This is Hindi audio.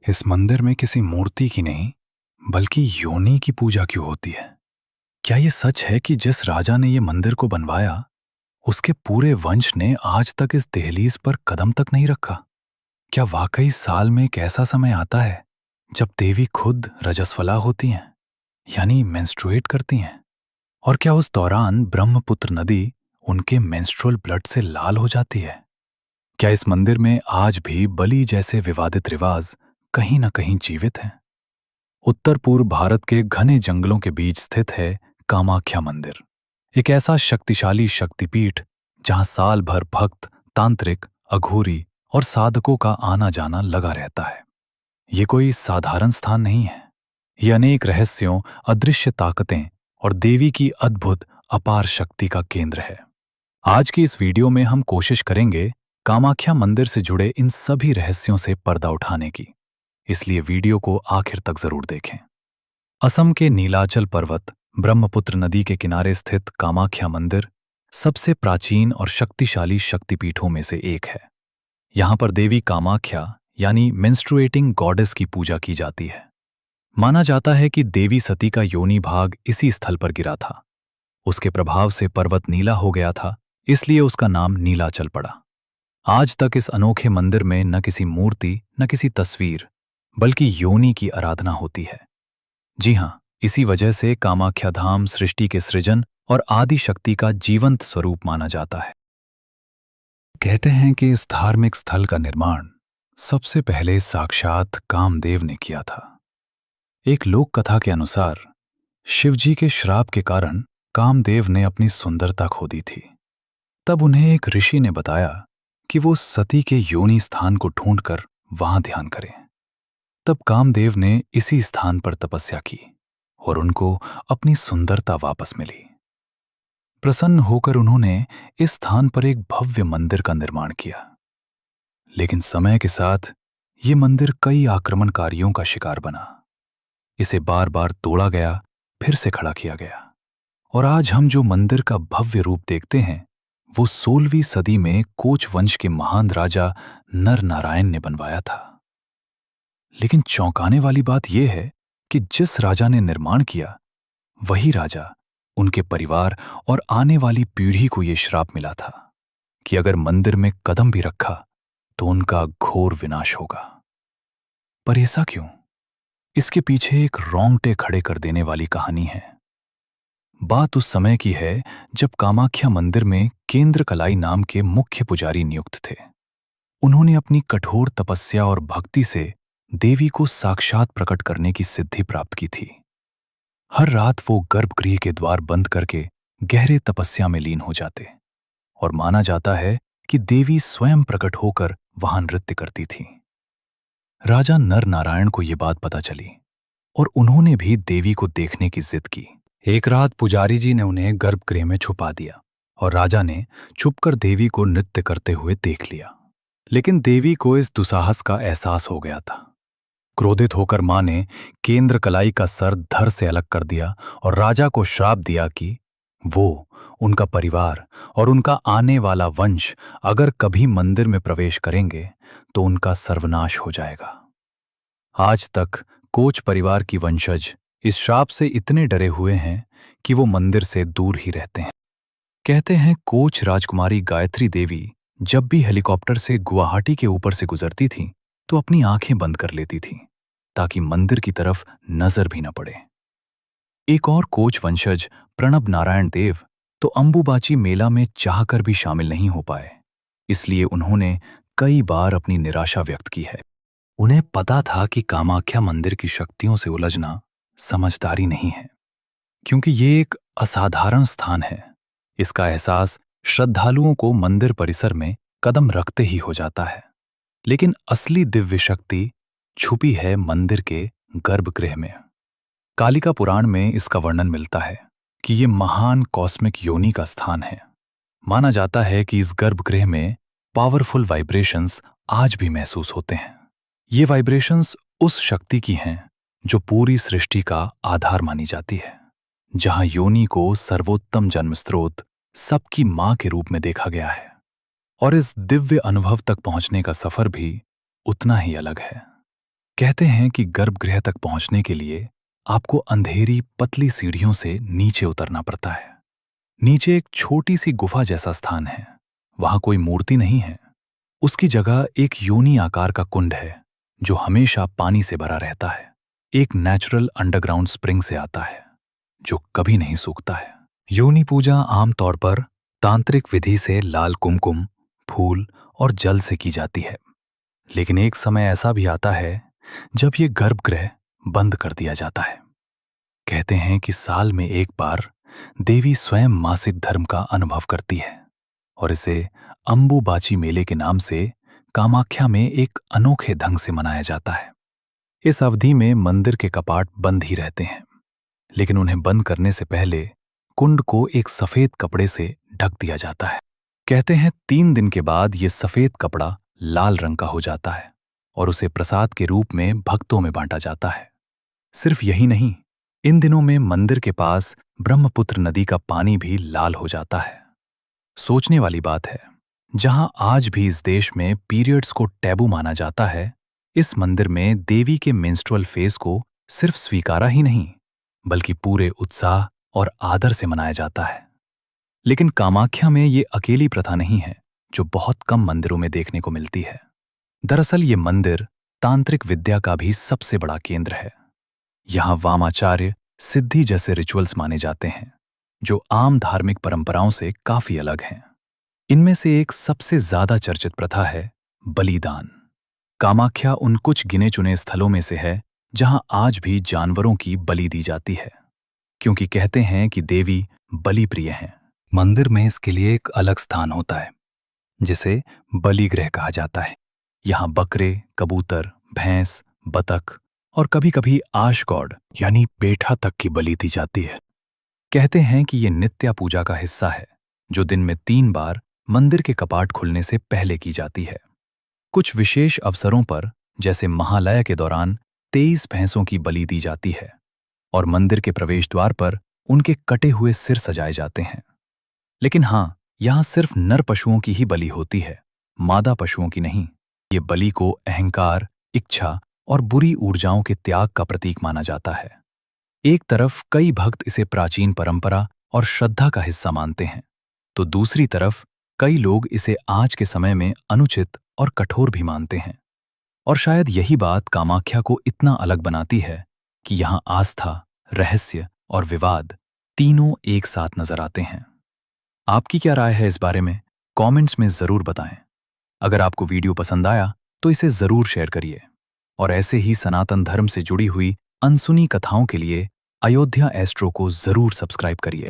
इस मंदिर में किसी मूर्ति की नहीं, बल्कि योनि की पूजा क्यों होती है? क्या ये सच है कि जिस राजा ने ये मंदिर को बनवाया, उसके पूरे वंश ने आज तक इस दहलीज पर कदम तक नहीं रखा? क्या वाकई साल में एक ऐसा समय आता है जब देवी खुद रजस्वला होती हैं, यानी मेंस्ट्रुएट करती हैं? और क्या उस दौरान ब्रह्मपुत्र नदी उनके मेंस्ट्रुअल ब्लड से लाल हो जाती है? क्या इस मंदिर में आज भी बलि जैसे विवादित रिवाज कहीं ना कहीं जीवित हैं? उत्तर पूर्व भारत के घने जंगलों के बीच स्थित है कामाख्या मंदिर, एक ऐसा शक्तिशाली शक्तिपीठ जहां साल भर भक्त, तांत्रिक, अघोरी और साधकों का आना जाना लगा रहता है। ये कोई साधारण स्थान नहीं है। ये अनेक रहस्यों, अदृश्य ताकतें और देवी की अद्भुत अपार शक्ति का केंद्र है। आज की इस वीडियो में हम कोशिश करेंगे कामाख्या मंदिर से जुड़े इन सभी रहस्यों से पर्दा उठाने की, इसलिए वीडियो को आखिर तक जरूर देखें। असम के नीलाचल पर्वत, ब्रह्मपुत्र नदी के किनारे स्थित कामाख्या मंदिर सबसे प्राचीन और शक्तिशाली शक्तिपीठों में से एक है। यहाँ पर देवी कामाख्या यानी मेंस्ट्रुएटिंग गॉडेस की पूजा की जाती है। माना जाता है कि देवी सती का योनि भाग इसी स्थल पर गिरा था। उसके प्रभाव से पर्वत नीला हो गया था, इसलिए उसका नाम नीलाचल पड़ा। आज तक इस अनोखे मंदिर में न किसी मूर्ति, न किसी तस्वीर, बल्कि योनि की आराधना होती है। जी हाँ, इसी वजह से कामाख्या धाम सृष्टि के सृजन और आदि शक्ति का जीवंत स्वरूप माना जाता है। कहते हैं कि इस धार्मिक स्थल का निर्माण सबसे पहले साक्षात कामदेव ने किया था। एक लोक कथा के अनुसार शिवजी के श्राप के कारण कामदेव ने अपनी सुंदरता खो दी थी। तब उन्हें एक ऋषि ने बताया कि वो सती के योनि स्थान को ढूंढकर वहां ध्यान करें। तब कामदेव ने इसी स्थान पर तपस्या की और उनको अपनी सुंदरता वापस मिली। प्रसन्न होकर उन्होंने इस स्थान पर एक भव्य मंदिर का निर्माण किया। लेकिन समय के साथ ये मंदिर कई आक्रमणकारियों का शिकार बना। इसे बार बार तोड़ा गया, फिर से खड़ा किया गया, और आज हम जो मंदिर का भव्य रूप देखते हैं वो 16वीं सदी में कोच वंश के महान राजा नर नारायण ने बनवाया था। लेकिन चौंकाने वाली बात यह है कि जिस राजा ने निर्माण किया, वही राजा, उनके परिवार और आने वाली पीढ़ी को यह श्राप मिला था कि अगर मंदिर में कदम भी रखा तो उनका घोर विनाश होगा। पर ऐसा क्यों? इसके पीछे एक रोंगटे खड़े कर देने वाली कहानी है। बात उस समय की है जब कामाख्या मंदिर में केंद्र कलाई नाम के मुख्य पुजारी नियुक्त थे। उन्होंने अपनी कठोर तपस्या और भक्ति से देवी को साक्षात प्रकट करने की सिद्धि प्राप्त की थी। हर रात वो गर्भगृह के द्वार बंद करके गहरे तपस्या में लीन हो जाते, और माना जाता है कि देवी स्वयं प्रकट होकर वहां नृत्य करती थी। राजा नर नारायण को यह बात पता चली और उन्होंने भी देवी को देखने की जिद की। एक रात पुजारी जी ने उन्हें गर्भगृह में छुपा दिया और राजा ने छुपकर देवी को नृत्य करते हुए देख लिया। लेकिन देवी को इस दुस्साहस का एहसास हो गया था। क्रोधित होकर मां ने केंद्र कलाई का सर धड़ से अलग कर दिया और राजा को श्राप दिया कि वो, उनका परिवार और उनका आने वाला वंश अगर कभी मंदिर में प्रवेश करेंगे तो उनका सर्वनाश हो जाएगा। आज तक कोच परिवार की वंशज इस श्राप से इतने डरे हुए हैं कि वो मंदिर से दूर ही रहते हैं। कहते हैं कोच राजकुमारी गायत्री देवी जब भी हेलीकॉप्टर से गुवाहाटी के ऊपर से गुजरती थी तो अपनी आंखें बंद कर लेती थी ताकि मंदिर की तरफ नजर भी न पड़े। एक और कोच वंशज प्रणब नारायण देव तो अंबुबाची मेला में चाहकर भी शामिल नहीं हो पाए, इसलिए उन्होंने कई बार अपनी निराशा व्यक्त की है। उन्हें पता था कि कामाख्या मंदिर की शक्तियों से उलझना समझदारी नहीं है, क्योंकि ये एक असाधारण स्थान है। इसका एहसास श्रद्धालुओं को मंदिर परिसर में कदम रखते ही हो जाता है। लेकिन असली दिव्य शक्ति छुपी है मंदिर के गर्भगृह में। कालिका पुराण में इसका वर्णन मिलता है कि ये महान कॉस्मिक योनि का स्थान है। माना जाता है कि इस गर्भगृह में पावरफुल वाइब्रेशंस आज भी महसूस होते हैं। ये वाइब्रेशंस उस शक्ति की हैं जो पूरी सृष्टि का आधार मानी जाती है, जहां योनि को सर्वोत्तम जन्म स्रोत, सबकी मां के रूप में देखा गया है। और इस दिव्य अनुभव तक पहुंचने का सफर भी उतना ही अलग है। कहते हैं कि गर्भगृह तक पहुंचने के लिए आपको अंधेरी पतली सीढ़ियों से नीचे उतरना पड़ता है। नीचे एक छोटी सी गुफा जैसा स्थान है। वहां कोई मूर्ति नहीं है। उसकी जगह एक योनि आकार का कुंड है जो हमेशा पानी से भरा रहता है। एक नेचुरल अंडरग्राउंड स्प्रिंग से आता है जो कभी नहीं सूखता है। योनि पूजा आमतौर पर तांत्रिक विधि से लाल कुमकुम, फूल और जल से की जाती है। लेकिन एक समय ऐसा भी आता है जब ये गर्भगृह बंद कर दिया जाता है। कहते हैं कि साल में एक बार देवी स्वयं मासिक धर्म का अनुभव करती है और इसे अंबुबाची मेले के नाम से कामाख्या में एक अनोखे ढंग से मनाया जाता है। इस अवधि में मंदिर के कपाट बंद ही रहते हैं, लेकिन उन्हें बंद करने से पहले कुंड को एक सफेद कपड़े से ढक दिया जाता है। कहते हैं 3 दिन के बाद ये सफेद कपड़ा लाल रंग का हो जाता है और उसे प्रसाद के रूप में भक्तों में बांटा जाता है। सिर्फ यही नहीं, इन दिनों में मंदिर के पास ब्रह्मपुत्र नदी का पानी भी लाल हो जाता है। सोचने वाली बात है, जहां आज भी इस देश में पीरियड्स को टैबू माना जाता है, इस मंदिर में देवी के मेंस्ट्रुअल फेज को सिर्फ स्वीकारा ही नहीं बल्कि पूरे उत्साह और आदर से मनाया जाता है। लेकिन कामाख्या में ये अकेली प्रथा नहीं है जो बहुत कम मंदिरों में देखने को मिलती है। दरअसल ये मंदिर तांत्रिक विद्या का भी सबसे बड़ा केंद्र है। यहाँ वामाचार्य, सिद्धि जैसे रिचुअल्स माने जाते हैं जो आम धार्मिक परंपराओं से काफी अलग हैं। इनमें से एक सबसे ज्यादा चर्चित प्रथा है बलिदान। कामाख्या उन कुछ गिने चुने स्थलों में से है जहां आज भी जानवरों की बलि दी जाती है, क्योंकि कहते हैं कि देवी बलि प्रिय हैं। मंदिर में इसके लिए एक अलग स्थान होता है जिसे बलिगृह कहा जाता है। यहाँ बकरे, कबूतर, भैंस, बतख और कभी-कभी आशगौड़ यानी पेठा तक की बलि दी जाती है। कहते हैं कि ये नित्य पूजा का हिस्सा है जो दिन में 3 बार मंदिर के कपाट खुलने से पहले की जाती है। कुछ विशेष अवसरों पर जैसे महालया के दौरान 23 भैंसों की बलि दी जाती है और मंदिर के प्रवेश द्वार पर उनके कटे हुए सिर सजाए जाते हैं। लेकिन हाँ, यहाँ सिर्फ नर पशुओं की ही बलि होती है, मादा पशुओं की नहीं। ये बलि को अहंकार, इच्छा और बुरी ऊर्जाओं के त्याग का प्रतीक माना जाता है। एक तरफ कई भक्त इसे प्राचीन परंपरा और श्रद्धा का हिस्सा मानते हैं, तो दूसरी तरफ कई लोग इसे आज के समय में अनुचित और कठोर भी मानते हैं। और शायद यही बात कामाख्या को इतना अलग बनाती है कि यहाँ आस्था, रहस्य और विवाद तीनों एक साथ नजर आते हैं। आपकी क्या राय है इस बारे में? कमेंट्स में जरूर बताएं। अगर आपको वीडियो पसंद आया तो इसे जरूर शेयर करिए और ऐसे ही सनातन धर्म से जुड़ी हुई अनसुनी कथाओं के लिए अयोध्या एस्ट्रो को जरूर सब्सक्राइब करिए।